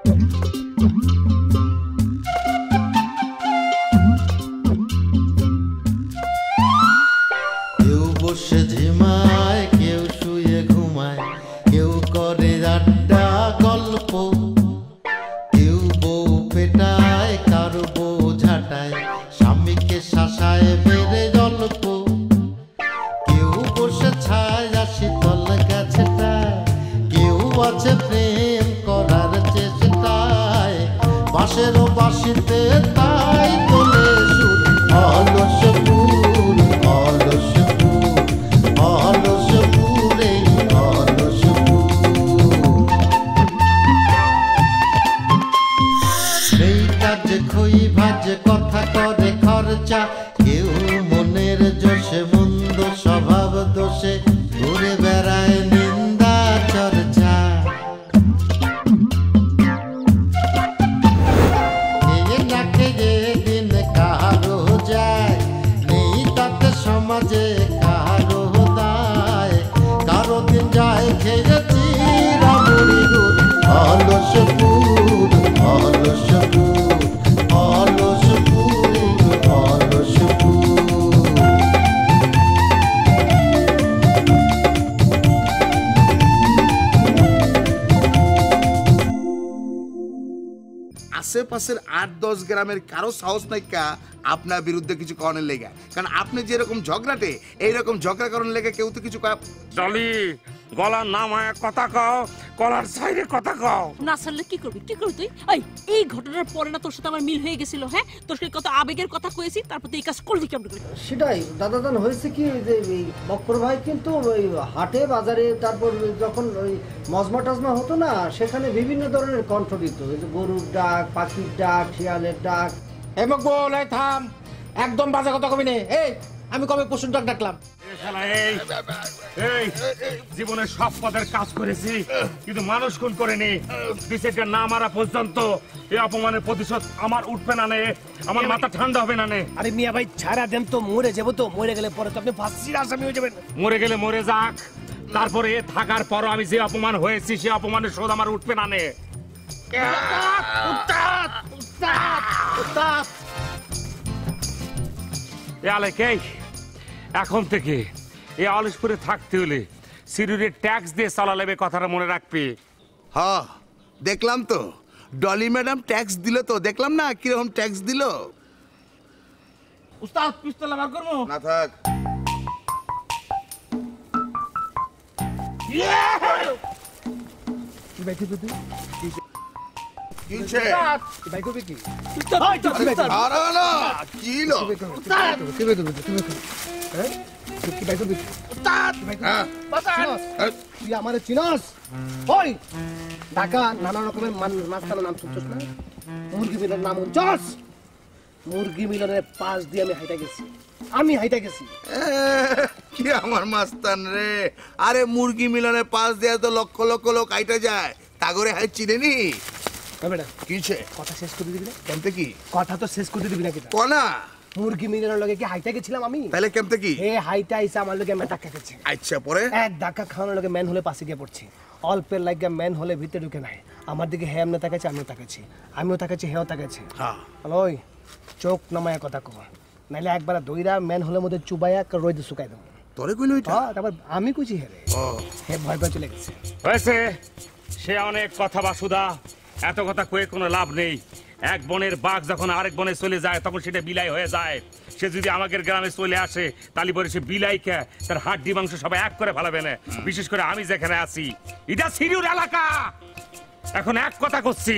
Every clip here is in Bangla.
কেউ বসে ঝিমায়, কেউ শুয়ে ঘুমায়, কেউ করে আড্ডা গল্প, কেউ বউ পেটায়, কারো বউ ঝাঁটায়, স্বামীকে শাসায় বেড়ে জল্প, কেউ বসে ছায় শীতল গাছটায়, কেউ আছে প্রেম করার চেষ্টায়, বাঁশেরও বাঁশিতে তাই তোলে সুর, অলস ফুল অলস ফুল অলস ফুল এই অলস ফুল। সেই কাজে খই ভাজে কথা করে খরচা, কেউ মনের জোশে মন্দ স্বভাব দোষে ঘুরে বেড়ায় নিন্দা চর্চা, খেয়ে না খেয়ে দিন কারো যায়, নেই তাতে সমাজে কারো দায়, কারো দিন যায় খেয়েছি রাবড়ি গুড়, অলস ফুল অলস ফুল অলস ফুল অলস ফুল। আশেপাশের ৮-১০ গ্রামের কারো সাহস নাই কা আপনার বিরুদ্ধে কিছু করার লেগে, কারণ আপনি যেরকম ঝগড়াটে এইরকম ঝগড়া করার লেগে কেউ তো কিছু চলি গলার নামায় কথা কও, গলার সাইডে কথা কও। না ছাড়লে কি করবি তুই? এই ঘটনার পরে না তোর সাথে আমার মিল হয়ে গেছিল? হ্যাঁ, তোর সাথে কত আবেগের কথা কইছি, তারপর তুই এই কাজ করলি কেমন করে? সেটাই দাদাদান হয়েছে কি, যে এই বক্কর ভাই কিন্তু ওই হাটে বাজারে, তারপর যখন ওই মজমা টজমা হতো না, সেখানে বিভিন্ন ধরনের কণ্ঠ দিত, গরুর ডাক, পাখির ডাক, শিয়ালের ডাক। এই মকবুল, এই থাম, একদম বাজে কথা কবি নে। এই আমি কবে পশুর ডাক ডাকলাম? এই জীবনে সব পদের কাজ করেছি, কিন্তু মানুষ খুন করেনি। বিচারটা না মারা পর্যন্ত এই অপমানের প্রতিশোধ আমার উঠবে না নে, আমার মাথা ঠান্ডা হবে না নে। আরে মিয়া ভাই ছাড়া দেন তো, মরে যাবো তো, মরে গেলে পরে তো আপনি ফাঁসির আসামি হয়ে যাবেন। মরে গেলে মরে যাক, তারপরে থাকার পরও আমি যে অপমান হয়েছি সে অপমানের শোধ আমার উঠবে না নে। এখন থেকে এই আলিশপুরে থাকতে হলে সিরুরে ট্যাক্স দিয়ে চালা লাগবে, কথাটা মনে রাখবি। হ্যাঁ দেখলাম তো, ডলি ম্যাডাম ট্যাক্স দিল তো, দেখলাম না কিরকম ট্যাক্স দিল। উস্তাদ পিস্তল বার করবো না থাক, আমার চিনস ওই ঢাকা নানা রকমের মাস্তানের নাম শুনছস না? মুরগি মিলনের নাম শুনছস? মুরগি মিলনের পাশ দিয়ে আমি হাইটা গেছি। কি আমার মাস্তান রে, আরে মুরগি মিলনের পাশ দিয়ে তো লক্ষ লক্ষ লোক হাইটা যায়, তাগরে হাই চিনেনি? কিছে কথা শেষ করে দিবি না? কেমতে কি কথা তো শেষ করে দিবি না? কিনা কোনা মুরগি মিলনের লগে কি হাইটা গেছিলাম আমি? তাহলে কেমতে কি? হে হাইটা আইসা আমার লগে মেটা খেতেছে। আচ্ছা পরে এক ধাক্কা খাওয়ানোর লগে ম্যান হলে পাশে গিয়ে পড়ছি, অল্পের লাগে ম্যান হলে ভিতরে ঢুকে নাই। আমার দিকে হে এমনি তাকাচ্ছে, আমিও তাকাচ্ছি, হেও তাকাচ্ছে। হ্যাঁ ওই চোখ নামায়া কথা কো, নাইলে একবার দইরা ম্যান হলের মধ্যে চুবাইয়া রইতে শুকাই দেবো। তোরে কইলো এটা? তারপর আমি কুচি হেরে হে ভয় ভয় চলে গেছে। হয়েছে, সে অনেক কথা বাসুদা, এত কথা কয়ে কোনো লাভ নেই। এক বনের বাঘ যখন আরেক বনে চলে যায় তখন সেটা বিলাই হয়ে যায়। সে যদি আমাদের গ্রামে চলে আসে তাহলে পরে সে বিলাই কে তার হাড্ডি মাংস সবাই এক করে ফেলাবে না, বিশেষ করে আমি যেখানে আছি। এটা সিরিউর এলাকা। এখন এক কথা করছি,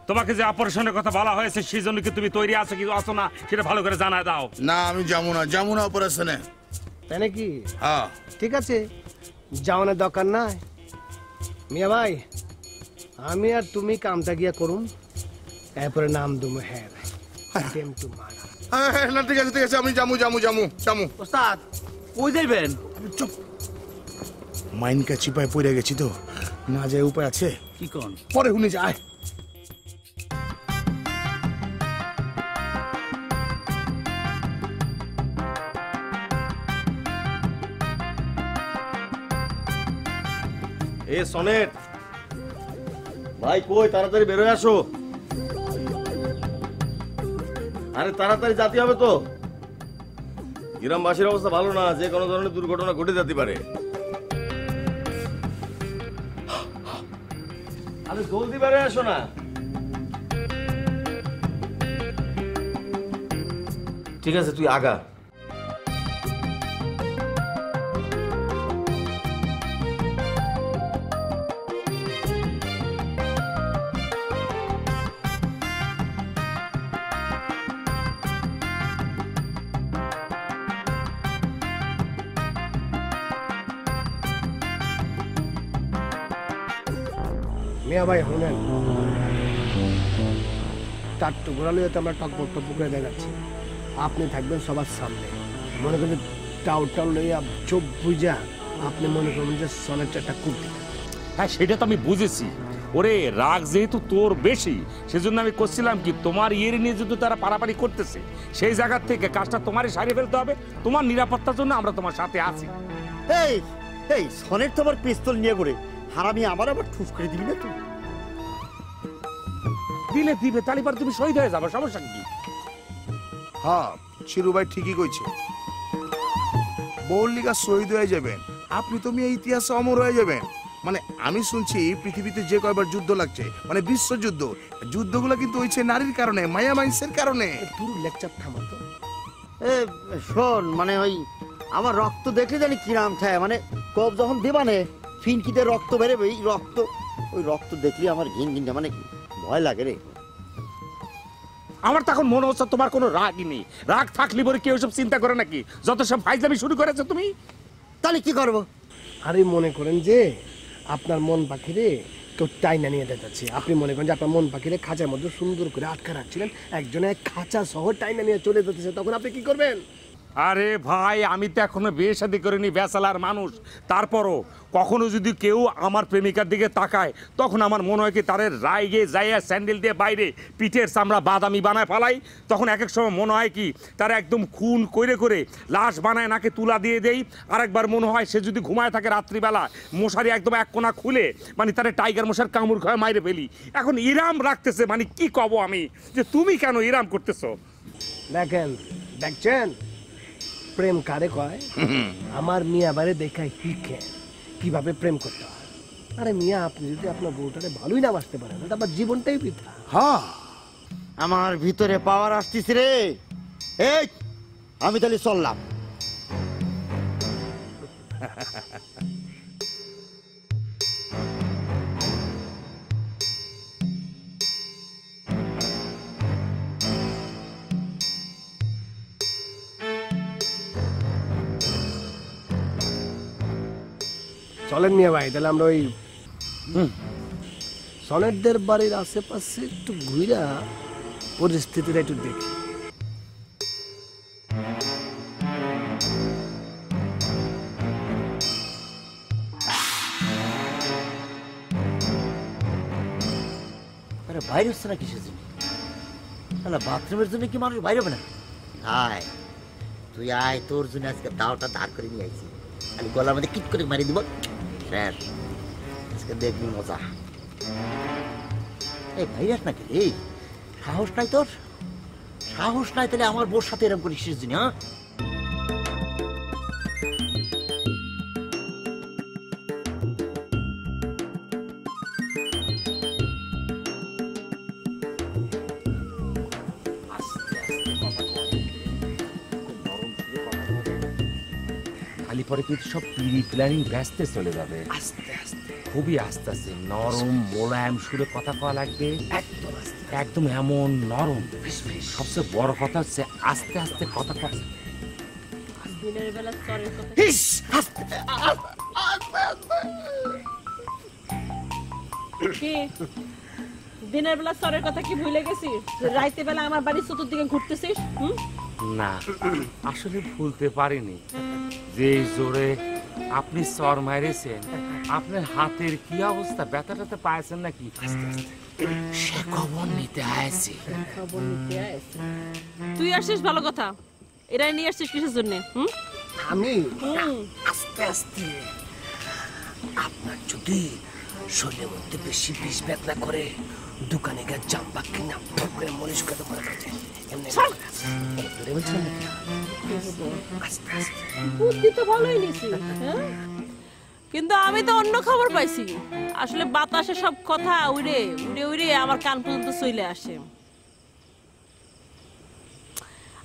তোমাকে যে অপারেশনের কথা বলা হয়েছে সেই জন্য কি তুমি তৈরি আছো কি আছো না সেটা ভালো করে জানায় দাও। না আমি যাবো না অপারেশনে। তাই নাকি? হ্যাঁ ঠিক আছে, যাওয়ানোর দরকার নাই। মিয়া ভাই, আমি আর তুমি কামটা গিয়া করুন, এরপরে নাম দুমো হ্যাঁ না ঠিক আছে আমি যামু। ওস্তাদ কই যাইবেন? চুপ, মাইনকা চিপায় পড়ে গেছি তো, না যায় উপায় আছে? কি কোন পরে হুনে যায়। এ সনেট ভাই কই তাড়াতাড়ি বের হয়ে আসো। আরে তাড়াতাড়ি যেতে হবে তো, গ্রামবাসীর অবস্থা ভালো না, যে কোনো ধরনের দুর্ঘটনা ঘটে যেতে পারে। আরে জলদি বের হয়ে আসো না। ঠিক আছে তুই আগা। মিয়া ভাই শুনেন, তার টুকরা লইয়া তো আমরা টকবক করে দেখাচ্ছি, আপনি থাকবেন সবার সামনে। মনে করেন টাউটাল লইয়া চোখ বুঝা আপনি মনে করবেন যে সনের চারটা কুর্তি। হ্যাঁ সেটা তো আমি বুঝেছি। ওরে রাগ যেহেতু তোর বেশি, সেজন্য আমি করছিলাম কি, তোমার ইয়ের নিয়ে যদি তারা পারাপারি করতেছে, সেই জায়গার থেকে কাজটা তোমারই সারিয়ে ফেলতে হবে। তোমার নিরাপত্তার জন্য আমরা তোমার সাথে আছি। এই এই সনের তো আবার পিস্তল নিয়ে করে হারামি আমার আবার ঠুস করে দিবি না তুই? দিলে দিবে, তাহলে পর তুমি শহীদ হয়ে যাবে, সমস্যা কি? হ্যাঁ চিরু ভাই ঠিকই কইছে, বউর লিগা শহীদ হয়ে যাবেন, আপনি তো মেয়ে ইতিহাসে অমর হয়ে যাবেন। মানে আমি শুনছি পৃথিবীতে যে কয়বার যুদ্ধ লাগছে, মানে বিশ্বযুদ্ধ, যুদ্ধগুলো কিন্তু হয়েছে নারীর কারণে, মায়া মাইন্সের কারণে। পুরো লেকচার থামা তো। এ শোন, মানে ওই আমার রক্ত দেখলে জানি কিরাম খায়, মানে কব যখন দেবানে ফিনকিতে রক্ত বেরোবে, ওই রক্ত দেখলে আমার ঘিন ঘিন মানে ভয় লাগে রে। আমার তখন মনে হচ্ছে তোমার কোনো রাগই নেই। রাগ থাকলে পরে কেউ সব চিন্তা করে নাকি? যত সব ফাইজলামি শুরু করেছো তুমি। তাহলে কি করবো? আরে মনে করেন যে আপনার মন পাখিরে কেউ টাইনা নিয়ে যাচ্ছে, আপনি মনে করেন যে আপনার মন পাখিরে খাঁচার মধ্যে সুন্দর করে আটকা রাখছিলেন, একজনে খাঁচা সহ টাইনা নিয়ে চলে যাচ্ছে, তখন আপনি কি করবেন? আরে ভাই, আমি তো এখনো বিয়ে শাদী করিনি, বেচালার মানুষ। তারপরও কখনো যদি কেউ আমার প্রেমিকার দিকে তাকায়, তখন আমার মনে হয় কি তার রাইগে যাইয়া স্যান্ডেল দিয়ে বাইরে পিঠের চামড়া বাদামি বানায় ফেলাই। তখন এক এক সময় মনে হয় কি তার একদম খুন করে লাশ বানায় নাকে তুলা দিয়ে দেই। আরেকবার মনে হয় সে যদি ঘুমায় থাকে রাত্রিবেলা, মশারি একদম এক কোনা খুলে মানে তার টাইগার মশার কামড় খায় মাইরে ফেলি। এখন ইরাম রাখতেছে, মানে কি কব আমি যে তুমি কেন ইরাম করতেছো? দেখছেন প্রেম কারে কয়? আমার মিয়া বারে দেখায় শিখে কিভাবে প্রেম করতে হয়। আরে মিয়া, আপনি যদি আপনার বউটারে ভালোই না বাসতে পারেন, এটা আমার জীবনটাই বৃথা। হ্যাঁ আমার ভিতরে পাওয়ার আসতিস রে। এই আমি তাহলে চললাম। চলেন মিয়া ভাই, তাহলে আমরা ওই সনেটদের বাড়ির আশেপাশে একটু ঘুরা পরিস্থিতিটা একটু দেখি। আরে বাইরে হচ্ছে না কিসের জন্য? তাহলে বাথরুমের জন্য কি মানুষ বাইরে হবে না? আয় তুই আয়, তোর জন্য আজকে দাওটা ধার করে নিয়ে আইছি, খালি গলার মধ্যে কিট করে মারি দিব, আজকে দেখবি মজা। এই ভাইরাস নাকি রে? সাহস নাই তোর? সাহস নাই তাহলে আমার বোর সাথে এরকম করিস জন্য? হ্যাঁ পরে কিন্তু সব প্ল্যানিং ব্যস্তে চলে যাবে। আস্তে আস্তে, খুবই আস্তে আস্তে, নরম মোলায়েম সুরে কথা কওয়া লাগবে, একদম এমন নরম। সবচেয়ে বড় কথা হচ্ছে আস্তে আস্তে কথা কওয়া। দিনের বেলা চরের কথা কি? দিনের বেলা চরের কথা কি ভুলে গেছিস? রাইতে বেলা আমার বাড়ির চতুর্দিকে ঘুরতেছিস? না, আসলে ভুলতে পারিনি। যে জোরে আপনি চর মারেছেন, আপনার হাতের কি অবস্থা? ব্যথা ট্যাথা পাইছেন নাকি? সে খবর নিতে আসছি। খবর নিতে আসছি? তুই আসছিস ভালো কথা, এরাই নিয়ে আসছিস কিসের জন্য? আমি আস্তে আস্তে আপনার যদি শরীরের মধ্যে বেশি বিষ বেদনা করে দোকানে গিয়ে জাম্বা কিনা ফুক করে মরিচ খেতে পারে এমনি ধরে বলছিলাম নাকি? আস্তে আস্তে বুদ্ধি তো ভালোই নিছি, হ্যাঁ? কিন্তু আমি তো অন্য খবর পাইছি। আসলে বাতাসে সব কথা উড়ে উড়ে উড়ে আমার কান পর্যন্ত চলে আসে।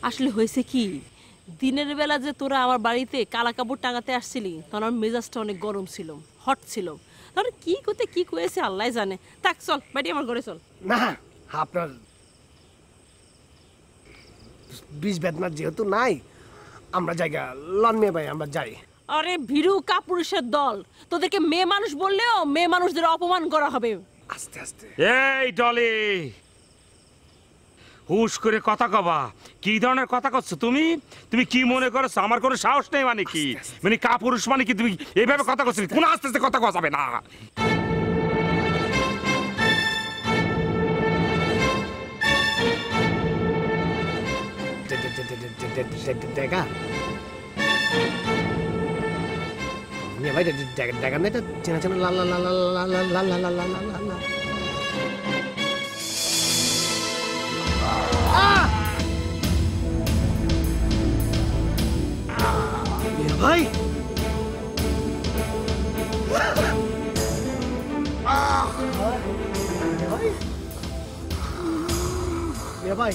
আসলে হয়েছে কি, দিনের বেলা যে তোরা আমার বাড়িতে কালা কাপড় টাঙাতে আসছিলি তখন আমার মেজাজটা অনেক গরম ছিল, হট ছিল। তখন কি করতে কি কয়েছে আল্লাহ জানে। থাক চল বাড়ি আমার ঘরে চল। না আপনার বিষ বেদনা যেহেতু নাই, আমরা জায়গা লন মেয়ে ভাই, আমরা যাই। আরে ভীরু কাপুরুষের দল, তোদেরকে মেয়ে মানুষ বললেও মেয়ে মানুষদের অপমান করা হবে। আস্তে আস্তে এই ডলি, হুশ করে কথা কবা। কি ধরনের কথা করছো তুমি? তুমি কি মনে করছো আমার কোনো সাহস নেই মানে কি? মানে কাপুরুষ মানে কি? তুমি এইভাবে কথা করছো? কোন আস্তে আস্তে কথা কওয়া যাবে না। দেখা মেয়ে ভাই দেখা না, এটা চেনা চেনা লাল লাল লাল লাল লাল লাল লাল লাল লাল লাল লাল। ভাই ভাই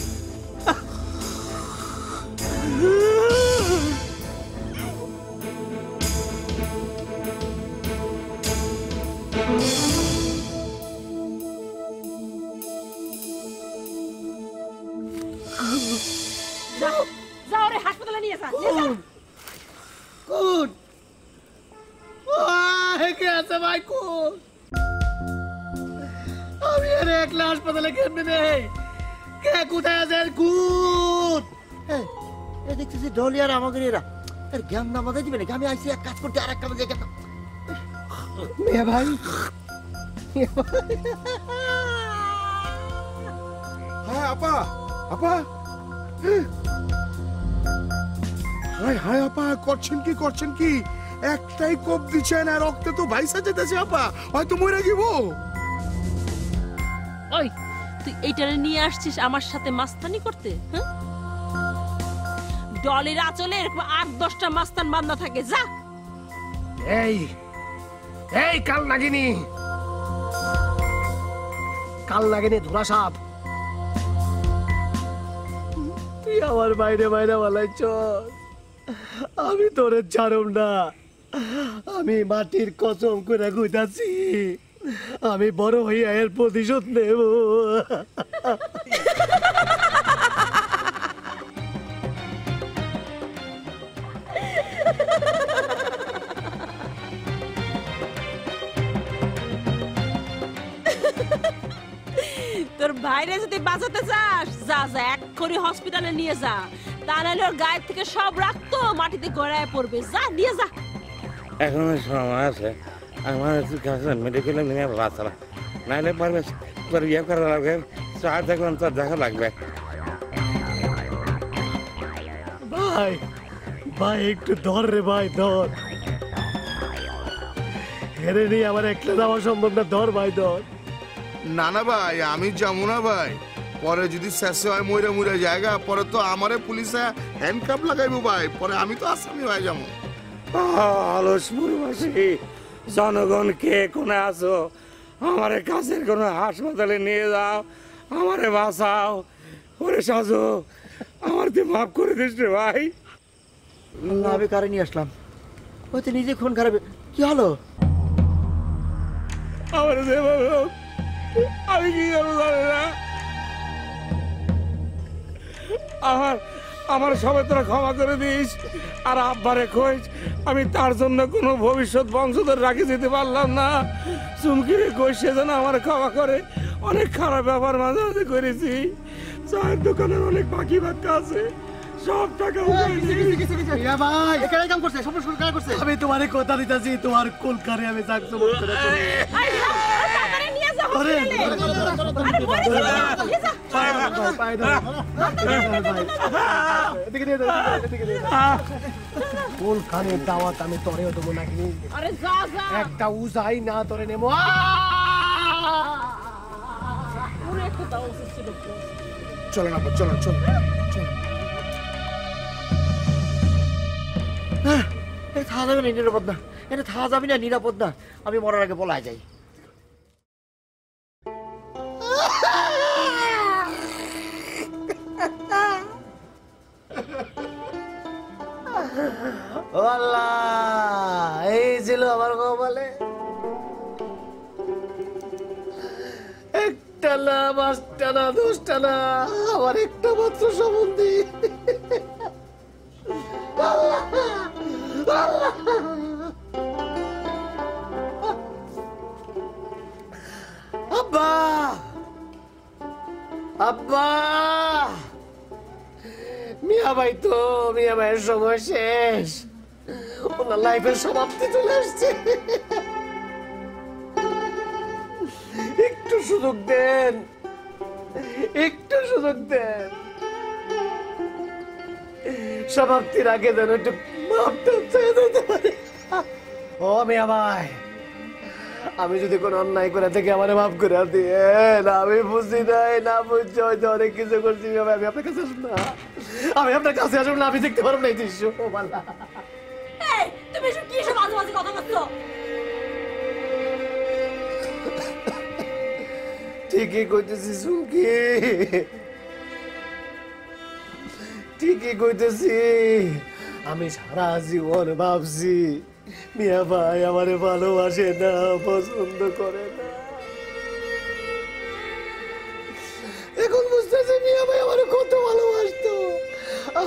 যাও রে হাসপাতালে নিয়ে যা। কোন কে আছে ভাই? কোন আমি আর একলা হাসপাতালে কেমনে নেই? কে কোথায় আছে? কোন এ দেখতেছি ডলি আর আমাদের এরা এর জ্ঞান না আমাদের দিবে নাকি? আমি আইসি এক কাজ করতে আর এক কাজে গেলাম। মেয়ে ভাই হ্যাঁ আপা, আপা হায় হায় আপা, করছেন কি করছেন কি? একটাই কোপ দিচ্ছেন আর রক্তে তো ভাইসা যেতেছে আপা, হয়তো মরে যাব। ওই তুই এইটারে নিয়ে আসছিস আমার সাথে মাস্তানি করতে? হ্যাঁ, ডলির আঁচলে এরকম ৮-১০টা মাস্তান বান্ধা থাকে। যা। এই এই কাল নাগিনী, কাল নাগিনী ধুলা সাপ, তুই আমার বাইরে বাইরে বলাইছ, আমি তোরে ছাড়ব না। আমি মাটির কসম করে কইতাছি, আমি বড় হইয়া এর প্রতিশোধ নেব। তোর ভাইরে যদি বাঁচাতে চাস, যা যা এক্ষুনি হসপিটালে নিয়ে যা। তা নাহলে ওর গায়ের থেকে সব রক্ত মাটিতে গড়ায় পড়বে। যা নিয়ে যা। এখন সময় আছে, আমার একটু কাছে মেডিকেলে নিয়ে বাঁচালা, নাহলে পারবে তোর ইয়ে করা লাগবে, চার দেখলাম তোর দেখা লাগবে। ভাই ভাই একটু ধর রে ভাই, ধর। হেরে নিয়ে আমার একলা যাওয়া সম্ভব না, ধর ভাই ধর। না না ভাই, আমি যাবো না ভাই। পরে যদি শেষে হয় মরে মরে জায়গা, পরে তো আমারে পুলিশে হ্যান্ডকাপ লাগাইবো ভাই, পরে আমি তো আসামি হয়ে যাবো। আলসপুরবাসী জনগণ, কে কোনে আছো, আমারে কাছের কোনো হাসপাতালে নিয়ে যাও, আমারে বাঁচাও। ওরে সাজু, আমার তুই মাফ করে দিস রে ভাই। না আমি কারে নিয়ে আসলাম, ওই তো নিজে খুন খারাপ। কি হলো? আমার আমি কি করবো জানি না। আমার সবাই তোরা ক্ষমা করে দিস, আর আব্বারে কইস আমি তার জন্য কোনো ভবিষ্যৎ বংশধর রাখি যেতে পারলাম না। চুমকিরে কইস সে যেন আমার ক্ষমা করে। অনেক খারাপ ব্যাপার মাঝে মাঝে করেছি। চায়ের দোকানের অনেক বাকি বাক্কা আছে, সব টাকা আমি তোমার কথা দিতেছি, তোমার কলকারে আমি যাচ্ছি। নিয়ে যা হসপিটালে। আরে মরে যাবে। কোনখানে দাওয়াত আমি তোরেও দেবো নাকি আরে যা যা একটা উজাই না তোরে নেবো পুরো একটা দাও ছিল চলো না চলো চলো চলো থাকা যাবে না নিরাপদ না, এটা থাকা যাবে না নিরাপদ না, আমি মরার আগে বলা যাই। এই ছিল আমার কপালে, একটা না পাঁচটা না দশটা না, আমার একটা মাত্র সম্বন্ধী। আব্বা আব্বা, মিয়া ভাই তো মিয়া ভাইয়ের সময় শেষ, ওনার লাইফের সমাপ্তি চলে আসছে। একটু সুযোগ দেন, একটু সুযোগ দেন, সমাপ্তির আগে যেন একটু মাপটা চেয়ে দিতে পারি। ও মিয়া ভাই, আমি যদি কোনো অন্যায় করে থেকে আমার মাফ করে দিয়ে, আমি বুঝি নাই, না বুঝছি হয়তো অনেক কিছু করছি। আমি আপনার কাছে আসুন না, আমি আপনার কাছে আসুন না, আমি দেখতে পারবো না এই দৃশ্য। তুমি এসব কি সব আজে বাজে কথা বলছো? ঠিকই কইতেছি সুমকি, ঠিকই কইতেছি। আমি সারা জীবন ভাবছি মিয়া ভাই আমারে ভালোবাসে না, পছন্দ করে না। এখন বুঝতেছি মিয়া ভাই আমারে কত ভালোবাসতো।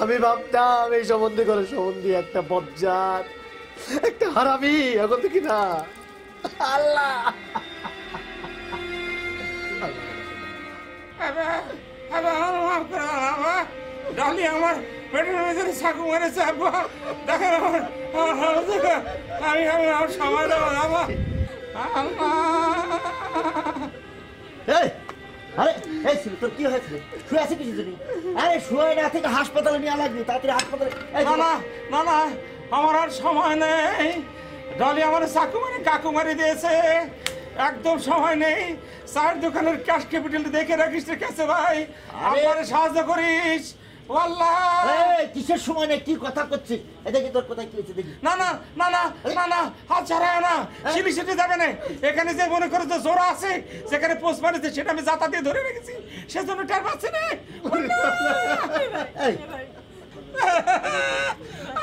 আমি ভাবতাম এই সম্বন্ধে করে সম্বন্ধে একটা বজ্জাত, একটা হারামি, এখন দেখি না। আল্লাহ ডালি আমার পেটের ভেতরে চাকু মেরেছে আব্বা, দেখেন আমি আমার সময় দেবো আব্বা। আরে এই তোর কি হয়েছিল? শুয়ে আছে কিছু তুমি? আরে শুয়ে না থেকে হাসপাতালে নিয়ে লাগবে, তাড়াতাড়ি হাসপাতালে। না না না না, আমার আর সময় নেই। ডালি আমার চাকু মারি কাকু মারি দিয়েছে, একদম সময় নেই। চায়ের দোকানের ক্যাশ ক্যাপিটাল দেখে রাখিস রে কাছে ভাই, আমারে সাহায্য করিস। কিসের সময় নেই, কি কথা করছিস? দেখি তোর কোথায় কি হয়েছে দেখি। না না না না না না, হাত ছাড়ায় না, সিলি সিটি যাবে না। এখানে যে মনে করো যে জোড়া আছে, সেখানে পোস্ট মারেছে, সেটা আমি জাতা দিয়ে ধরে রেখেছি, সেজন্য টের পাচ্ছি না।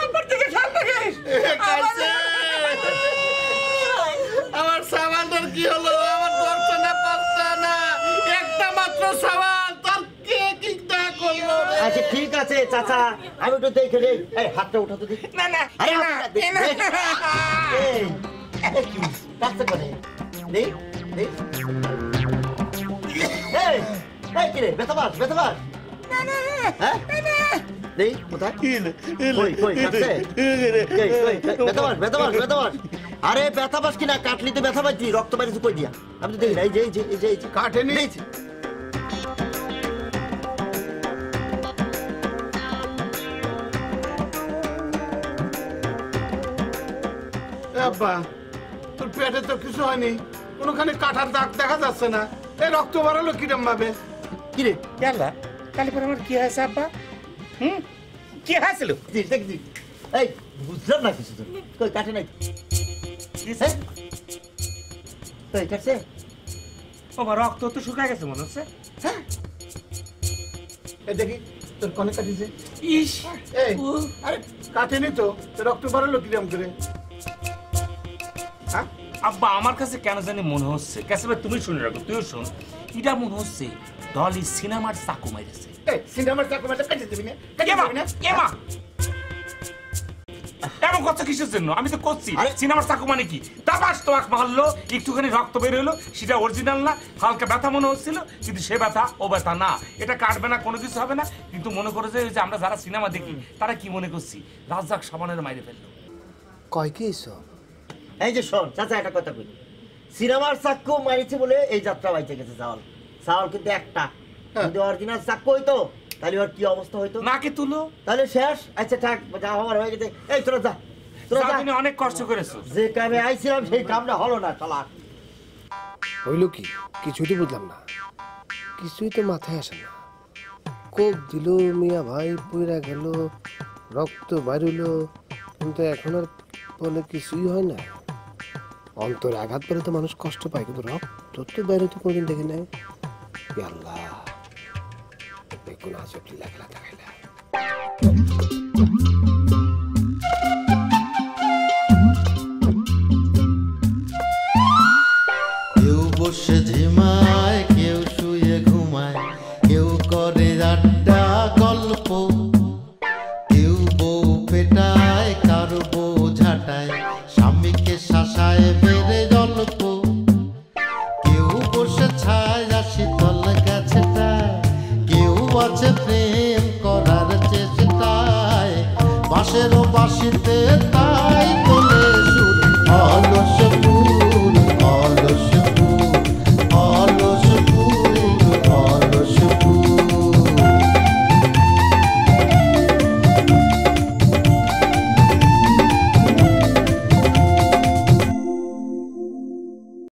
আমার দিকে খেয়াল রাখিস। আমার সাবানটার কি হলো? আমার দরকার না পারছে না, একটা মাত্র সাবান, তার কে কিটা করলো? আচ্ছা ঠিক আছে চাচা, আমি একটু দেখে নেই। এই হাতটা উঠাতে দেখি। না না আরে না, হাতটা না, দেখ, না। এই, এই কি কাটতে করে? দেখ দেখ। এই এই কি রে, ব্যথা পাস ব্যথা পাস? হ্যাঁ দেখ কোথায়? কই কই কাটছে? এই কই ব্যথা পাস ব্যথা পাস ব্যথা পাস? আরে ব্যথা পাস কিনা, কাটলি তো ব্যথা পাচ্ছি, রক্ত বাইরেছে কই দিয়া? আমি তো দেখি না, এই যে এই যে এই যে এই যে কাটে নেই। আব্বা, তোর পেটে তো কিছু হয়নি, কোনখানে কাটার দাগ দেখা যাচ্ছে না, এই রক্ত বাড়ালো কিরম ভাবে? কি রে? গেলা কালি পরে আমার কি হয়েছে আব্বা? কি হয়েছিল? দেখছি এই বুঝলাম না কিছু তো, কই কাটে নাই? হ্যাঁ কই কাটছে? আমার রক্ত তো শুকায় গেছে মনে হচ্ছে। এই দেখি তোর কনে কাটিছে। ইস, এই আরে কাটেনি তো, রক্ত বাড়ালো কিরম করে? আব্বা আমার কাছে কেন জানি মনে হচ্ছে, কাছে ভাই তুমি শুনে রাখো, তুইও শোন, এটা মনে হচ্ছে ডলি সিনেমার চাকু মাইরেছে। এই সিনেমার চাকু মারতে কাটে দিবি না, কাটে দিবি না? এমা এমন কথা কিসের জন্য? আমি তো করছি সিনেমার চাকু মানে কি, তাবাস তো এক মারলো, একটুখানি রক্ত বের হলো, সেটা অরিজিনাল না, হালকা ব্যথা মনে হচ্ছিল, কিন্তু সে ব্যথা ও ব্যথা না, এটা কাটবে না, কোনো কিছু হবে না। কিন্তু মনে করে যে আমরা যারা সিনেমা দেখি তারা কি মনে করছি রাজ্জাক সাবানের মাইরে ফেললো। কয় কি সব? এই যে শোন চাচা, একটা কথা কই, সিনেমার চাকু মারিছে বলে এই যাত্রা বাইচে গেছে চাওয়াল। চাওয়াল কিন্তু একটা যদি অরিজিনাল চাকু হইতো তাহলে ওর কি অবস্থা হইতো? নাকে তুলো। তাহলে শেষ। আচ্ছা থাক, যা হওয়ার হয়ে গেছে। এই তোরা যা, তোরা যা। তুমি অনেক কষ্ট করেছো। যে কামে আইছিলাম সেই কামটা হলো না শালা। হইল কি? কিছুই তো বুঝলাম না, কিছুই তো মাথায় আসে না। কোপ দিল মিয়া ভাই, পইরা গেল, রক্ত বাইরল, কিন্তু এখন আর বলে কিছুই হয় না। অন্তরে আঘাত পেলে তো মানুষ কষ্ট পায়, কিন্তু রক্ত তো বাইরে তো কোনোদিন দেখি নাই। আল্লাহ, বেগুন আছে লীলা খেলা দেখাইলা।